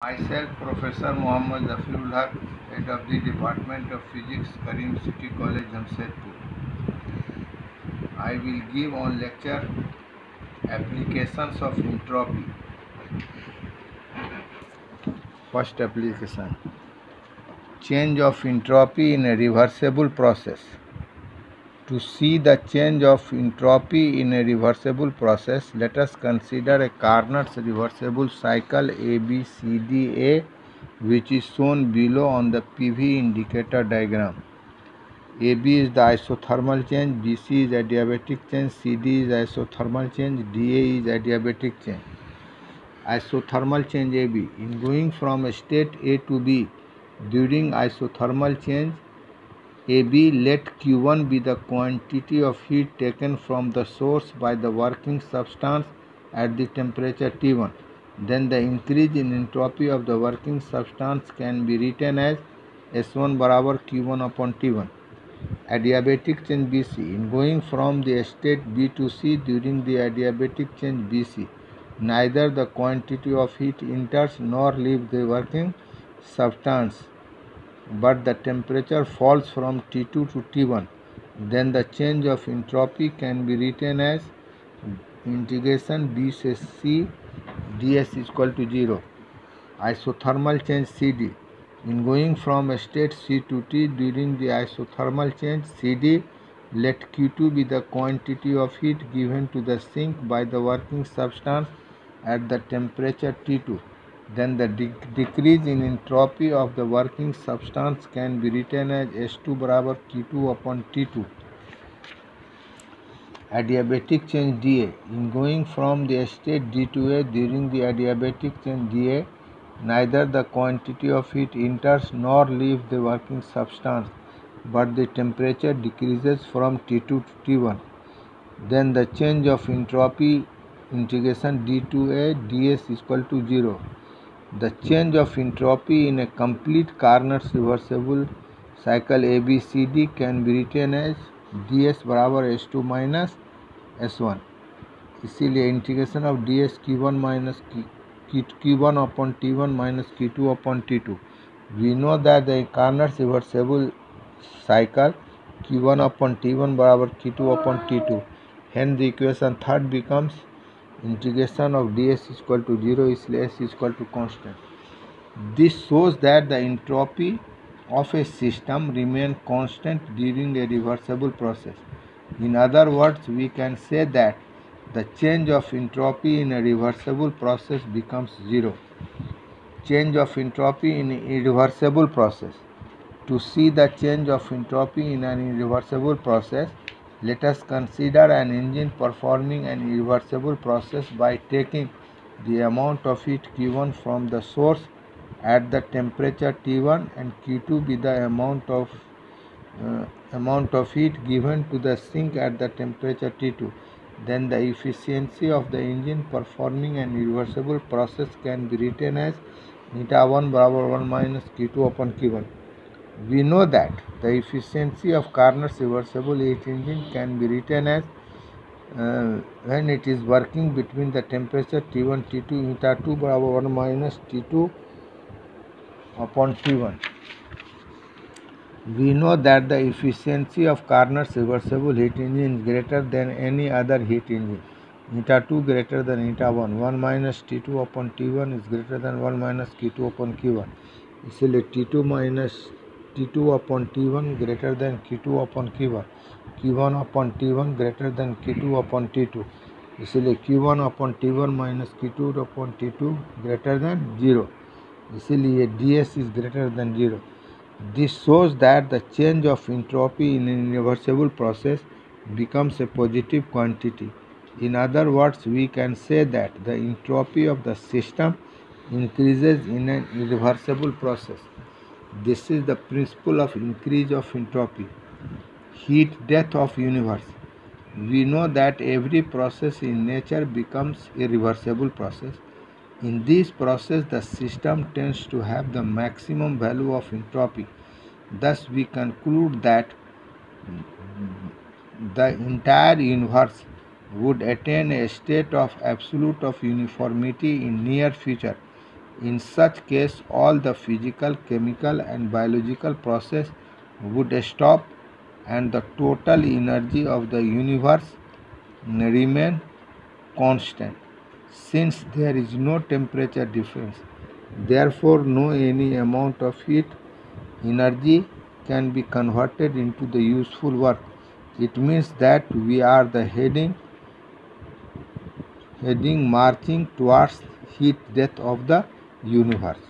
Myself, Professor Mohammad Zafirul Haq, Head of the Department of Physics, Karim City College, Jamshedpur. I will give on lecture Applications of Entropy. First application: change of entropy in a reversible process. To see the change of entropy in a reversible process, let us consider a Carnot's reversible cycle ABCDA, which is shown below on the PV indicator diagram. AB is the isothermal change, BC is adiabatic change, CD is isothermal change, DA is adiabatic change. Isothermal change AB. In going from state A to B during isothermal change AB, let Q1 be the quantity of heat taken from the source by the working substance at the temperature T1. Then the increase in entropy of the working substance can be written as S1 बराबर Q1 upon T1. Adiabatic change BC. In going from the state B to C during the adiabatic change BC, neither the quantity of heat enters nor leaves the working substance, but the temperature falls from T2 to T1. Then the change of entropy can be written as integration B से C ds is equal to 0. Isothermal change CD. In going from state C to T during the isothermal change CD, let Q2 be the quantity of heat given to the sink by the working substance at the temperature T2. Then the decrease in entropy of the working substance can be written as S2 बराबर Q2 upon T2. Adiabatic change dA. In going from the state D to A during the adiabatic change dA, neither the quantity of heat enters nor leaves the working substance, but the temperature decreases from T2 to T1. Then the change of entropy integration D to A ds is equal to 0. The change of entropy in a complete Carnot's reversible cycle ABCD can be written as ds बराबर S2 minus S1. इसीलिए integration of ds Q1 minus Q1 upon T1 minus Q2 upon T2. We know that the Carnot's reversible cycle Q1 upon T1 बराबर Q2 upon T2. Hence the equation third becomes integration of ds is equal to 0, इसलिए s is equal to constant. This shows that the entropy of a system remains constant during a reversible process. In other words, we can say that the change of entropy in a reversible process becomes 0. Change of entropy in an irreversible process. To see the change of entropy in an irreversible process, let us consider an engine performing an irreversible process by taking the amount of heat Q1 from the source at the temperature T1 and Q2 be the amount of heat given to the sink at the temperature T2. Then the efficiency of the engine performing an irreversible process can be written as eta1 बराबर 1 minus Q2 upon Q1. We know that the efficiency of Carnot's reversible heat engine can be written as when it is working between the temperature T1 T2 eta 2 बराबर 1 minus T2 upon T1. We know that the efficiency of Carnot's reversible heat engine is greater than any other heat engine. Eta 2 greater than eta 1. 1 minus T2 upon T1 is greater than 1 minus Q2 upon Q1. इसलिए T2 minus T2 upon T1 greater than Q2 upon Q1. Q1 upon T1 greater than Q2 upon T2. इसलिए Q1 upon T1 minus Q2 upon T2 greater than 0. इसलिए ds is greater than 0. This shows that the change of entropy in an irreversible process becomes a positive quantity. In other words, we can say that the entropy of the system increases in an irreversible process. This is the principle of increase of entropy. Heat death of universe. We know that every process in nature becomes a reversible process. In this process, the system tends to have the maximum value of entropy. Thus, we conclude that the entire universe would attain a state of absolute of uniformity in near future In such case, all the physical, chemical and biological process would stop and the total energy of the universe remain constant. Since there is no temperature difference, therefore no any amount of heat energy can be converted into the useful work. It means that we are the heading marching towards heat death of the universe.